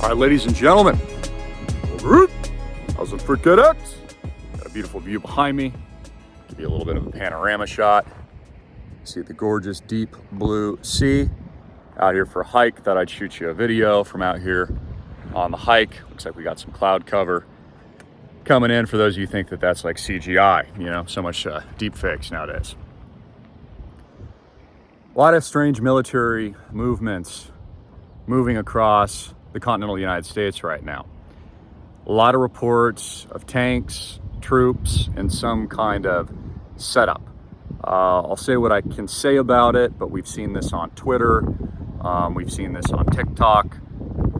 All right, ladies and gentlemen, how's the Freaking X? Got a beautiful view behind me. Give you a little bit of a panorama shot. See the gorgeous deep blue sea. Out here for a hike. Thought I'd shoot you a video from out here on the hike. Looks like we got some cloud cover coming in for those of you who think that that's like CGI, you know, so much deep fakes nowadays. A lot of strange military movements moving across the continental United States right now. A lot of reports of tanks, troops, and some kind of setup. I'll say what I can say about it, but we've seen this on Twitter, we've seen this on TikTok,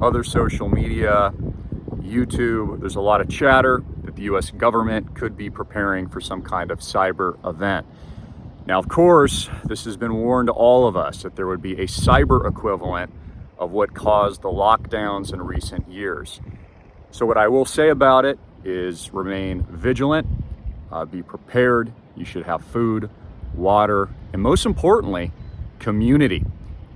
other social media, YouTube. There's a lot of chatter that the US government could be preparing for some kind of cyber event. Now, of course, this has been warned to all of us that there would be a cyber equivalent of what caused the lockdowns in recent years. So what I will say about it is remain vigilant, be prepared. You should have food, water, and most importantly, community.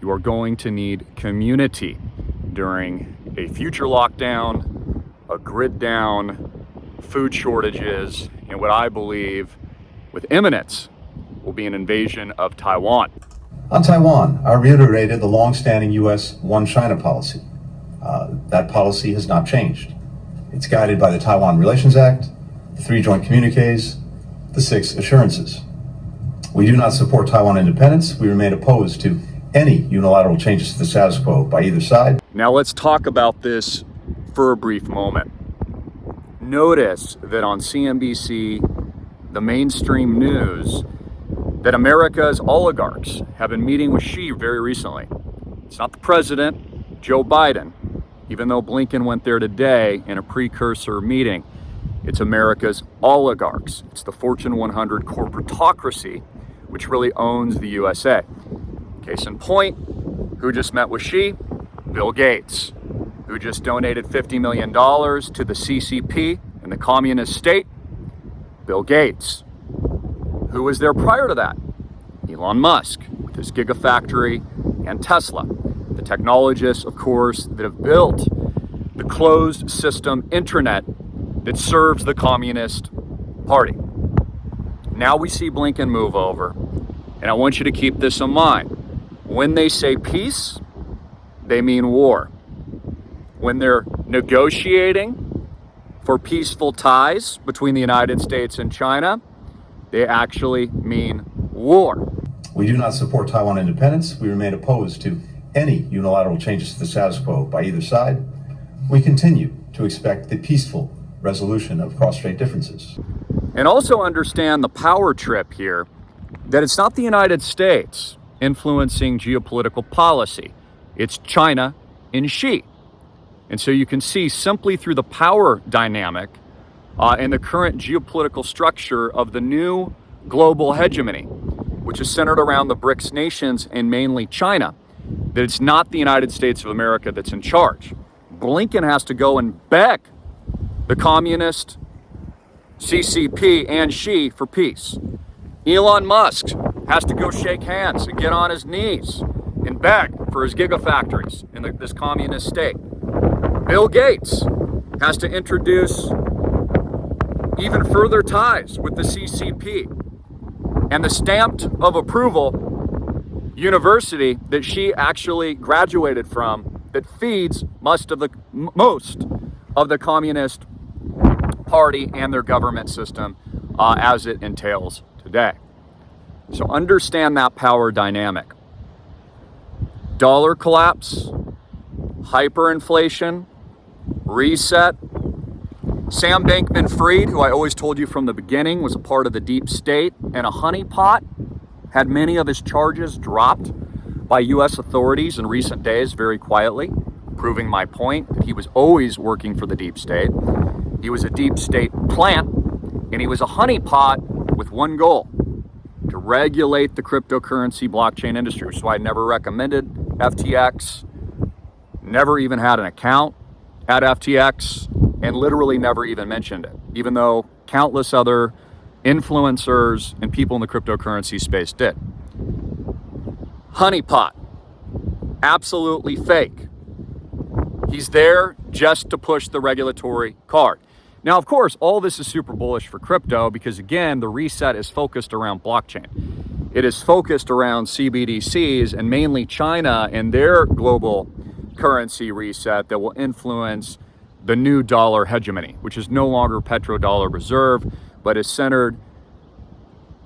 You are going to need community during a future lockdown, a grid down, food shortages, and what I believe with imminence will be an invasion of Taiwan. On Taiwan, I reiterated the long-standing U.S. One China policy. That policy has not changed. It's guided by the Taiwan Relations Act, the 3 joint communiques, the 6 assurances. We do not support Taiwan independence. We remain opposed to any unilateral changes to the status quo by either side. Now let's talk about this for a brief moment. Notice that on CNBC, the mainstream news, that America's oligarchs have been meeting with Xi very recently. It's not the president, Joe Biden, even though Blinken went there today in a precursor meeting. It's America's oligarchs. It's the Fortune 100 corporatocracy, which really owns the USA. Case in point, who just met with Xi? Bill Gates, who just donated $50 million to the CCP in the communist state? Bill Gates. Who was there prior to that? Elon Musk with his Gigafactory and Tesla. The technologists, of course, that have built the closed system intranet that serves the Communist Party. Now we see Blinken move over, and I want you to keep this in mind. When they say peace, they mean war. When they're negotiating for peaceful ties between the United States and China, they actually mean war. We do not support Taiwan independence. We remain opposed to any unilateral changes to the status quo by either side. We continue to expect the peaceful resolution of cross-strait differences. And also understand the power trip here, that it's not the United States influencing geopolitical policy. It's China and Xi. And so you can see simply through the power dynamic and the current geopolitical structure of the new global hegemony, which is centered around the BRICS nations and mainly China, that it's not the United States of America that's in charge. Blinken has to go and beg the communist CCP and Xi for peace. Elon Musk has to go shake hands and get on his knees and beg for his gigafactories in this communist state. Bill Gates has to introduce even further ties with the CCP and the stamped of approval university that she actually graduated from that feeds most of the Communist Party and their government system as it entails today. So understand that power dynamic. Dollar collapse, hyperinflation, reset. Sam Bankman-Fried, who I always told you from the beginning was a part of the deep state and a honeypot, had many of his charges dropped by U.S. authorities in recent days very quietly, proving my point that he was always working for the deep state. He was a deep state plant, and he was a honeypot with one goal: to regulate the cryptocurrency blockchain industry, which is why I never recommended FTX, never even had an account at FTX, and literally never even mentioned it, even though countless other influencers and people in the cryptocurrency space did. Honeypot, absolutely fake. He's there just to push the regulatory card. Now, of course, all this is super bullish for crypto because, again, the reset is focused around blockchain. It is focused around CBDCs and mainly China and their global currency reset that will influence the new dollar hegemony, which is no longer petrodollar reserve, but is centered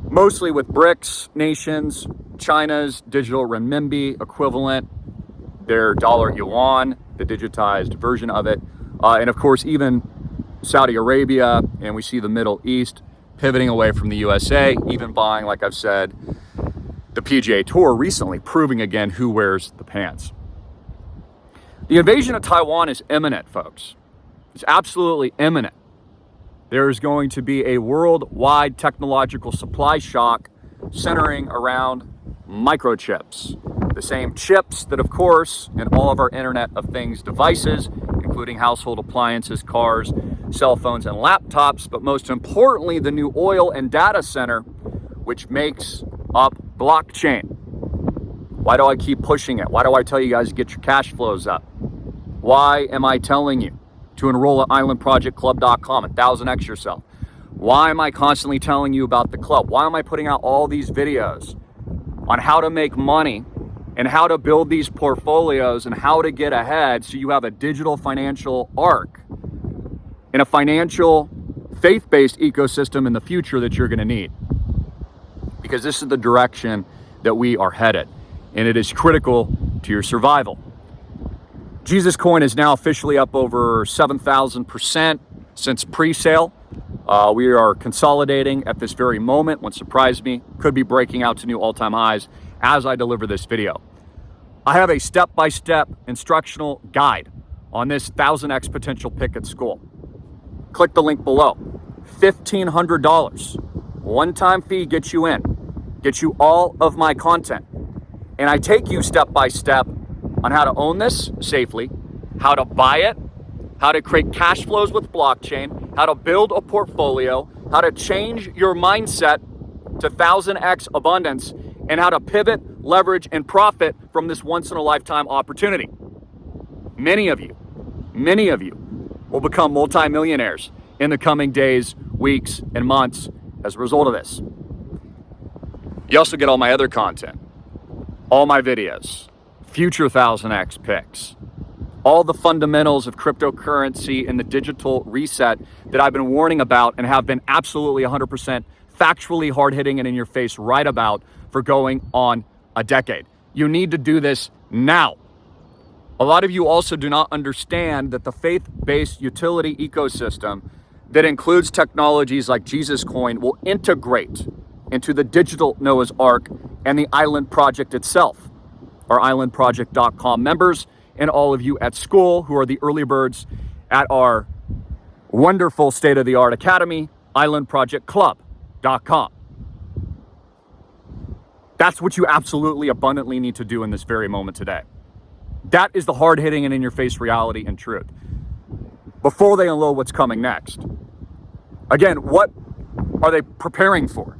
mostly with BRICS nations, China's digital renminbi equivalent, their dollar yuan, the digitized version of it, and of course even Saudi Arabia, and we see the Middle East pivoting away from the USA, even buying, like I've said, the PGA Tour recently, proving again who wears the pants. The invasion of Taiwan is imminent, folks. It's absolutely imminent. There is going to be a worldwide technological supply shock centering around microchips. The same chips that, of course, in all of our Internet of Things devices, including household appliances, cars, cell phones, and laptops, but most importantly, the new oil and data center, which makes up blockchain. Why do I keep pushing it? Why do I tell you guys to get your cash flows up? Why am I telling you to enroll at islandprojectclub.com, 1000x yourself? Why am I constantly telling you about the club? Why am I putting out all these videos on how to make money and how to build these portfolios and how to get ahead so you have a digital financial arc in a financial faith-based ecosystem in the future that you're going to need? Because this is the direction that we are headed, and it is critical to your survival. Jesus Coin is now officially up over 7,000% since pre-sale. We are consolidating at this very moment. Won't surprise me. Could be breaking out to new all-time highs as I deliver this video. I have a step-by-step instructional guide on this 1000x potential pick at school. Click the link below. $1,500. One-time fee gets you in. Gets you all of my content. And I take you step-by-step on how to own this safely, how to buy it, how to create cash flows with blockchain, how to build a portfolio, how to change your mindset to 1000x abundance, and how to pivot, leverage, and profit from this once-in-a-lifetime opportunity. Many of you will become multimillionaires in the coming days, weeks, and months as a result of this. You also get all my other content, all my videos, future 1000x picks, all the fundamentals of cryptocurrency and the digital reset that I've been warning about and have been absolutely 100% factually hard-hitting and in your face right about for going on a decade. You need to do this now. A lot of you also do not understand that the faith-based utility ecosystem that includes technologies like Jesus Coin will integrate into the digital Noah's Ark and the Island Project itself. Our islandproject.com members and all of you at school who are the early birds at our wonderful state-of-the-art academy, islandprojectclub.com. That's what you absolutely abundantly need to do in this very moment today. That is the hard-hitting and in-your-face reality and truth. Before they unload what's coming next. Again, what are they preparing for?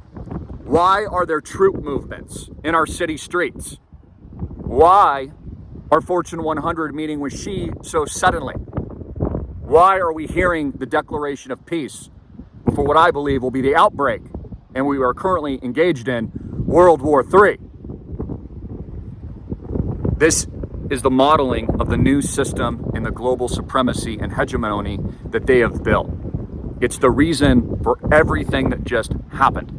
Why are there troop movements in our city streets? Why are Fortune 100 meeting with Xi so suddenly? Why are we hearing the declaration of peace before what I believe will be the outbreak, and we are currently engaged in, World War III? This is the modeling of the new system in the global supremacy and hegemony that they have built. It's the reason for everything that just happened.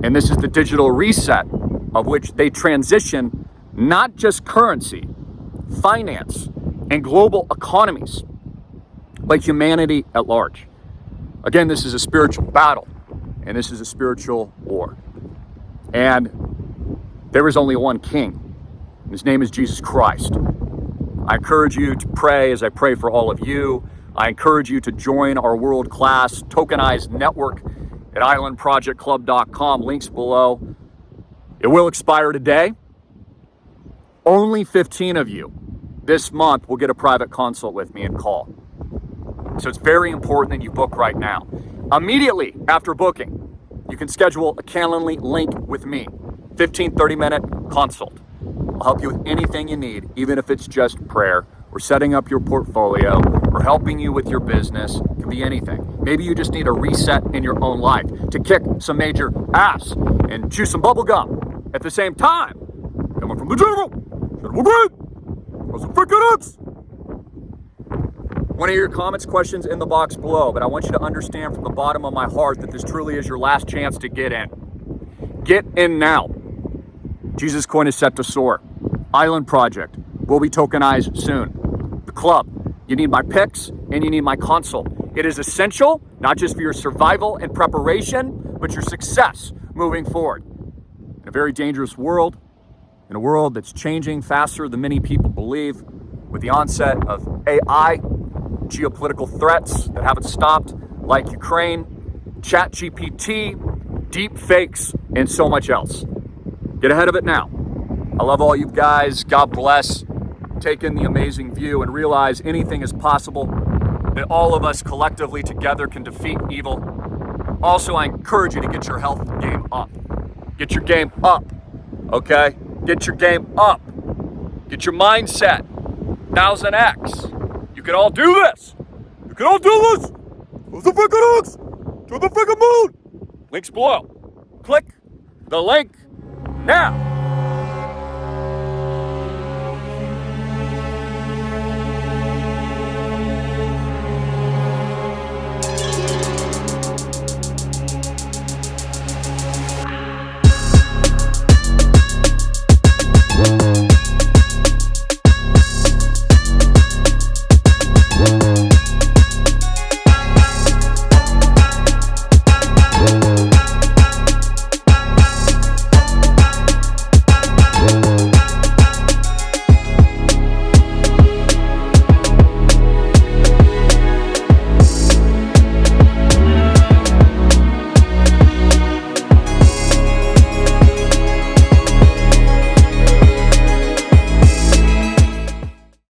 And this is the digital reset of which they transition not just currency, finance, and global economies, but humanity at large. Again, this is a spiritual battle, and this is a spiritual war. And there is only one king. His name is Jesus Christ. I encourage you to pray as I pray for all of you. I encourage you to join our world-class tokenized network at islandprojectclub.com. Links below. It will expire today. Only 15 of you this month will get a private consult with me and call. So it's very important that you book right now. Immediately after booking, you can schedule a Calendly link with me. 15, 30-minute consult. I'll help you with anything you need, even if it's just prayer or setting up your portfolio or helping you with your business. It can be anything. Maybe you just need a reset in your own life to kick some major ass and chew some bubble gum at the same time. Coming from the General Greene, how's the freaking X? Want to hear your comments, questions in the box below, but I want you to understand from the bottom of my heart that this truly is your last chance to get in. Get in now. Jesus Coin is set to soar. Island Project will be tokenized soon. The club, you need my picks and you need my consult. It is essential, not just for your survival and preparation, but your success moving forward. In a very dangerous world, in a world that's changing faster than many people believe, with the onset of AI, geopolitical threats that haven't stopped, like Ukraine, ChatGPT, deep fakes, and so much else. Get ahead of it now. I love all you guys. God bless. Take in the amazing view and realize anything is possible, that all of us collectively together can defeat evil. Also, I encourage you to get your health game up. Get your game up, okay? Get your game up. Get your mindset. 1000X. You can all do this. You can all do this. To the freaking X. To the freaking moon. Links below. Click the link now.